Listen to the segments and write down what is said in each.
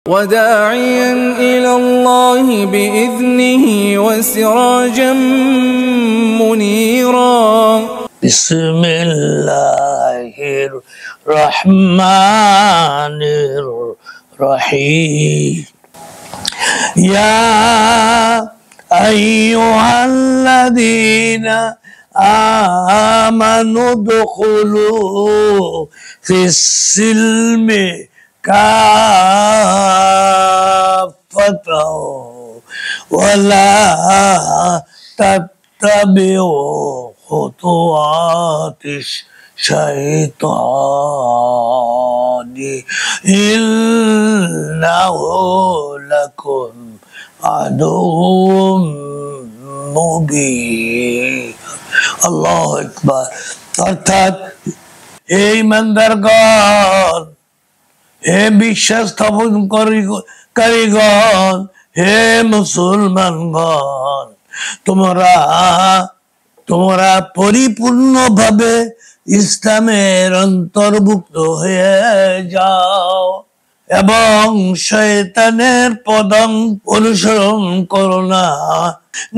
وداعيا إلى الله بإذنه وسراجا منيرا بسم الله الرحمن الرحيم يا أيها الذين آمنوا ادخلوا في السلم كافة ولا تتبعوا خطوات الشيطان إنه لكم عدو মুবিন। আল্লাহু আকবার। অর্থাৎ এই ইমানদারগণ, হে বিশ্বাস স্থাপন কারীগণ, হে মুসলমানগণ, তোমরা পরিপূর্ণভাবে ইসলামের অন্তর্ভুক্ত হয়ে যাও এবং শয়তানের পদং অনুসরণ করো না।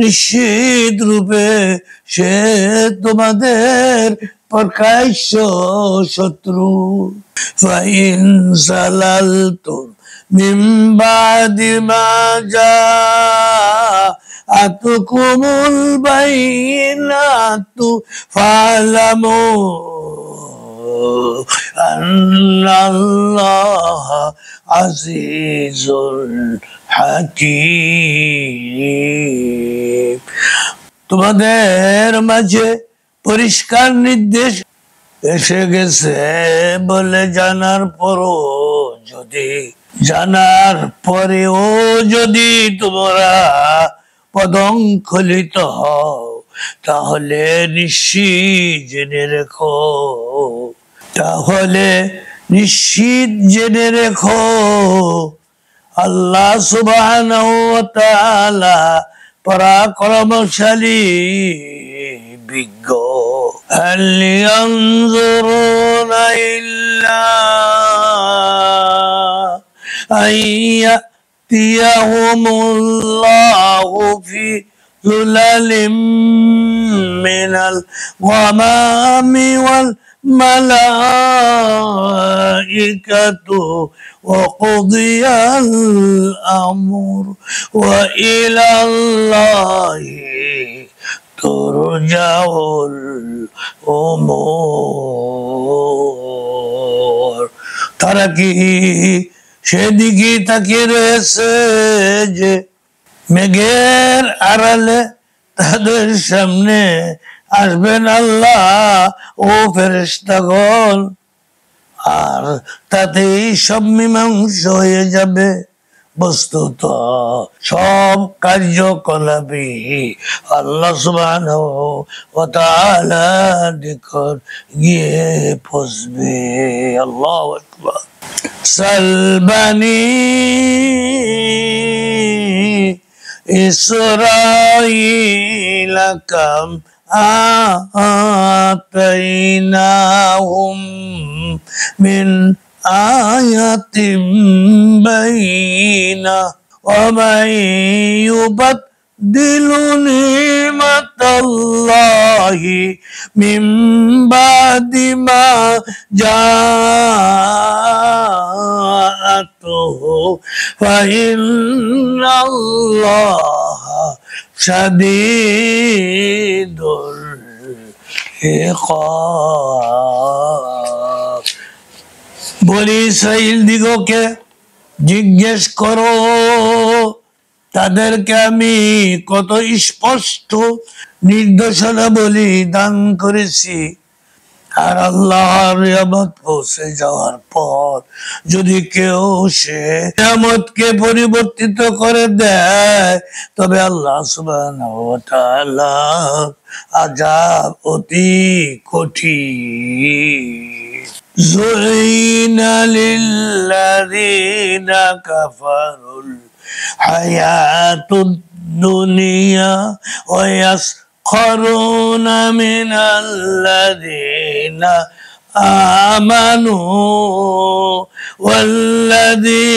নিশ্চিত রূপে সে তোমাদের প্রকাশ্য শত্রু। ফাইন সালালতুম মিন বাদি মা জাআতুকুমুল বাইনাতু ফালামু আন্নাল্লাহ আজিজুল হাকীম। তোমাদের মাঝে পরিষ্কার নির্দেশ এসে গেছে বলে জানার পরেও যদি তোমরা পদস্খলিত হও তাহলে নিশ্চিত জেনে রেখো আল্লাহ সুবহানাহু ওয়া তাআলা পরাক্রমশালী, বিজ্ঞ। হাল ইয়ানজুরুনা ইল্লা আইয়াতিয়াহুমুল্লাহু ফি যুলালিম মিনাল গামামি ওয়াল মালাইকাতু ওয়া কুদিয়াল আমর ওয়া ইলাল্লাহি তুরজাউল উমুর। তারা কি সেদিকে তাকিয়ে রয়েছে যে মেঘের আড়ালে তাদের সামনে আসবেন আল্লাহ ও ফেরেশতাগণ, আর তাতেই সব মীমাংসা হয়ে যাবে। বস্তুত সব কার্যকলাপই আল্লাহ সুবহানাহু ওয়া তাআলার নিকট গিয়ে পৌঁছবে। আল্লাহু আকবার। সাল বানি ইসরাঈলা কাম আতাইনাহুম মিন আয়াতিম বাইনা ওয়া মান ইউবাদদিলু নি'মাতাল্লাহি মিন বাদি মা জাআতুহু ফা ইন্নাল্লাহা শাদীদুল ইকাব। বনি ইসরাঈল দিগকে জিজ্ঞেস করো, তাদেরকে আমি কত স্পষ্ট নির্দেশনাবলী দান করেছি, আর আল্লাহর নিয়ামত পৌঁছে যাওয়ার পর যদি কেউ সে নিয়ামতকে পরিবর্তিত করে দেয় তবে আল্লাহ সুবহানাহু ওয়া তাআলা আযাব অতি কঠিন। যুইনা লিল্লাযীনা কাফারুল হায়াতুদ দুনিয়া ওয়া يسخرون من الذين آمنوا والذين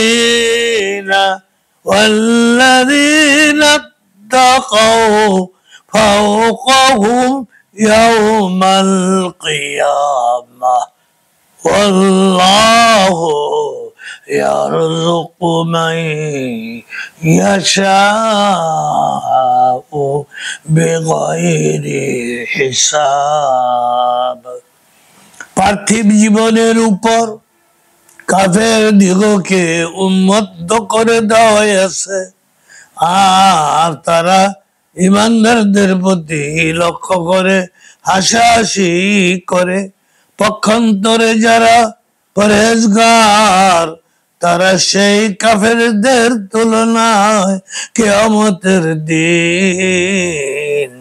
اتقوا فوقهم يوم القيامة والله يرزق من يشاء بغير حساب পার্থিব জীবনের উপর কাফের দিগকে উন্মত্ত করে দেওয়া হয়েছে আর তারা ইমানদারদের প্রতি লক্ষ্য করে হাসাহাসি করে পক্ষান্তরে যারা পরহেজগার তারা সেই কাফেরদের তুলনায় কিয়ামতের দিন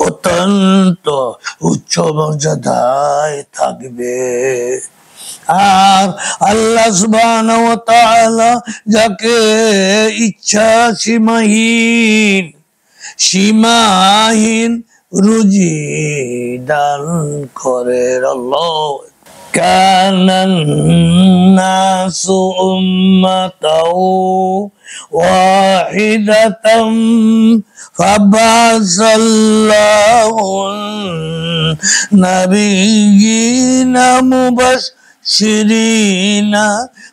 অত্যন্ত উচ্চ মর্যাদায় থাকবে আর আল্লাহ সুবহানাহু ওয়া তাআলা যাকে ইচ্ছা সীমাহীন রুজি দান করে আল্লাহ كان الناس أمة واحدة فبعث الله النبيين مبشرين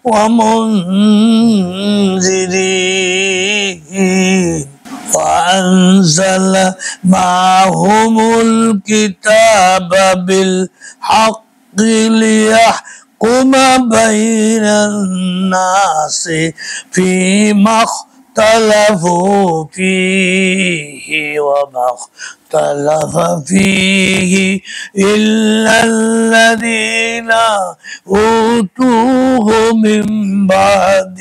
ومنذرين وأنزل معهم الكتاب بالحق ليحكم بين الناس فيما اختلفوا فيه وما اختلف فيه إلا الذين أوتوه من بعد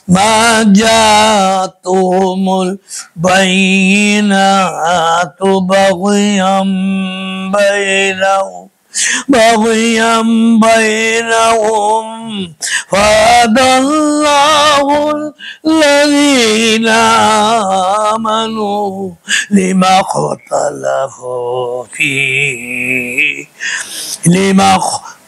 ما جاءتهم البينات بغيا بينهم فهدى الله الذين آمنوا لما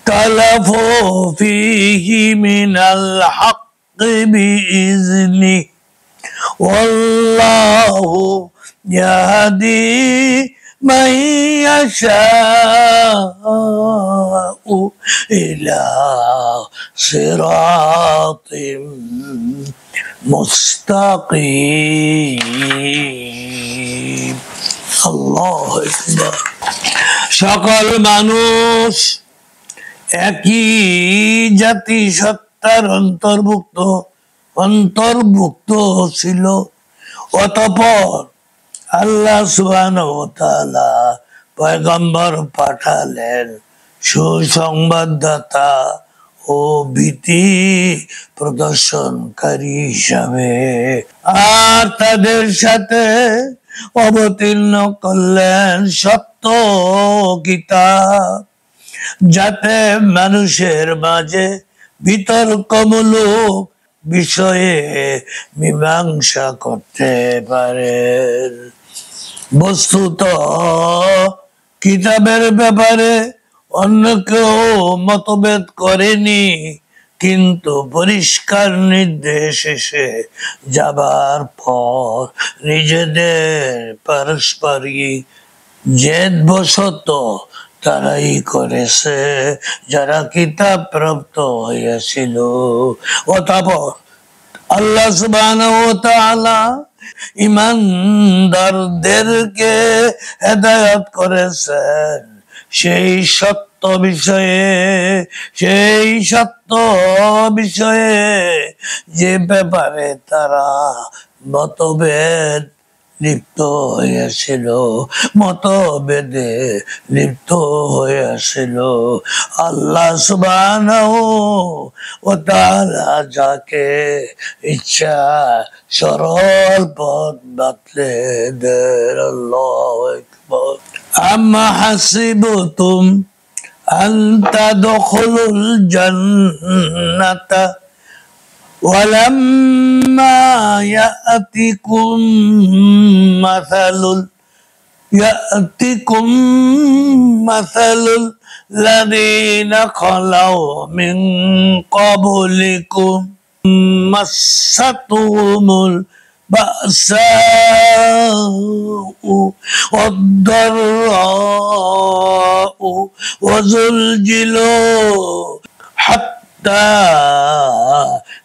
اختلفوا فيه من الحق بإذنه والله يهدي من يشاء إلى صراط مستقيم الله أكبر সকল মানুষ একই জাতি সত্তার অন্তর্ভুক্ত ছিল অতঃপর আল্লাহ সুবহানাহু ওয়া তাআলা পয়গম্বর পাঠালেন সুসংবাদদাতা ও ভীতি প্রদর্শনকারী হিসাবে আর তাদের সাথে অবতীর্ণ করলেন সত্য কিতাব যাতে মানুষের মাঝে বিতর্কমূলক বিষয়ে মীমাংসা করতে পারেন বস্তুত কিতাবের ব্যাপারে অন্য কেউ মতভেদ করেনি কিন্তু পরিষ্কার নির্দেশ এসে যাবার পর নিজেদের পারস্পরিক জেদবশত তারাই করেছে যারা কিতাব প্রাপ্ত হয়েছিল অতঃপর আল্লাহ সুবহানাহু ওয়া তাআলা ঈমানদারদেরকে হেদায়েত করেছেন সেই সত্য বিষয়ে যে ব্যাপারে তারা মতভেদে লিপ্ত হয়েছিল আল্লাহ সুবহানাহু ওয়া তাআলা যাকে ইচ্ছা সরল পথ বাতলে দেন আল্লাহু আকবার আম্মা হাসিবতুম আন তাদখুলুল জান্নাতা ولما يأتكم مثل يأتكم مثل الذين خلوا من قبلكم مستهم البأساء والضراء وزلزلوا حتى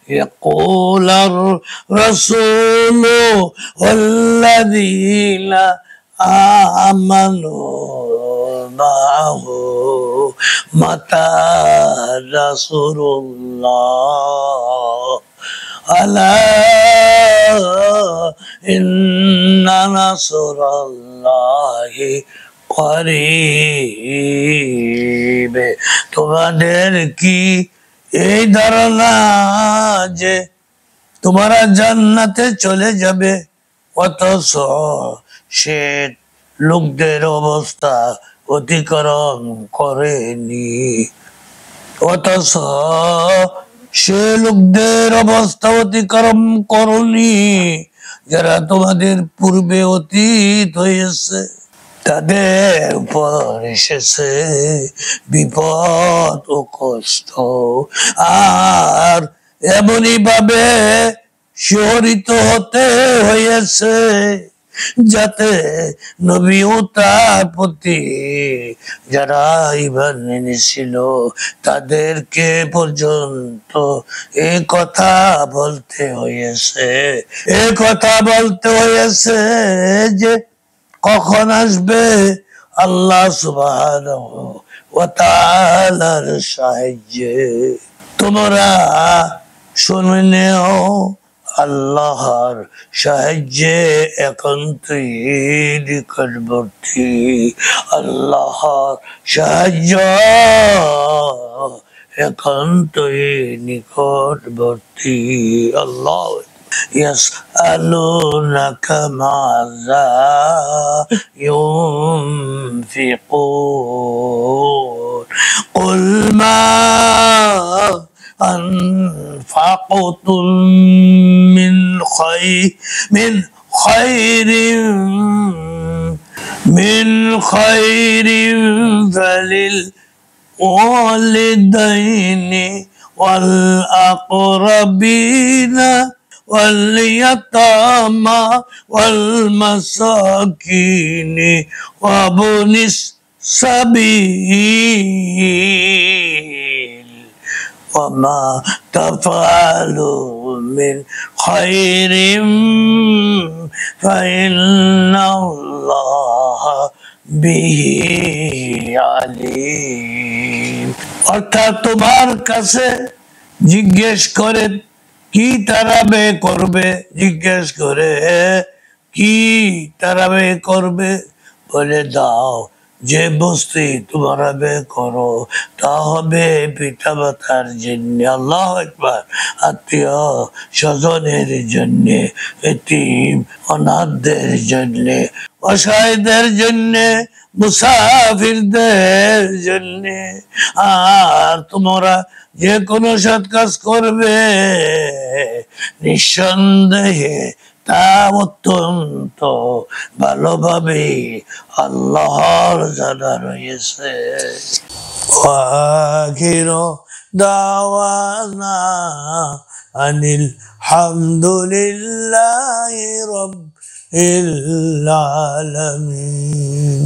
يقول الرسول والذين آمنوا معه متى نصر الله ألا إن نصر الله قريب তোমাদের কি এই ধারণা যে তোমরা জান্নাতে চলে যাবে অথচ সে লোকদের অবস্থা অতিক্রম করেনি অথচ সে লোকদের অবস্থা অতিক্রম করনি যারা তোমাদের পূর্বে অতীত হয়েছে তাদের উপর এসেছে বিপদ ও কষ্ট আর এমনই ভাবে শিহরিত হতে হয়েছে যাতে নবী ও তার প্রতি যারা ঈমান এনেছিল তাদেরকে পর্যন্ত এই কথা বলতে হয়েছে যে কখন আসবে আল্লাহ সুবহানাহু ওয়া তাআলার সাহায্যে তোমরা শুনে নেও আল্লাহর সাহায্যে একান্তই নিকটবর্তী আল্লাহর সাহায্য একান্তই নিকটবর্তী আল্লাহ يسألونك ماذا ينفقون قل ما أنفقتم من خير فللوالدين والأقربين واليتامى والمساكين وابن السبيل وما تفعلوا من خير فإن الله به عليم অর্থাৎ তোমার কাছে জিজ্ঞেস করে কি তারা ব্যয় করবে জিজ্ঞেস করে কি তারা ব্যয় করবে বলে দাও যে বস্তু তোমরা ব্যয় করো তা হবে পিতা মাতার জন্য আল্লাহু আকবার আত্মীয় স্বজনের জন্য এতিম অনাথদের জন্য অসহায়দের জন্য মুসাফিরদের জন্য আর তোমরা যে কোনো সৎ কাজ করবে নিঃসন্দেহে তা অত্যন্ত ভালোভাবে আল্লাহর জানা রয়েছে আখিরু দাওয়ানা আনিল হামদুলিল্লাহি রাব্বিল আলামিন।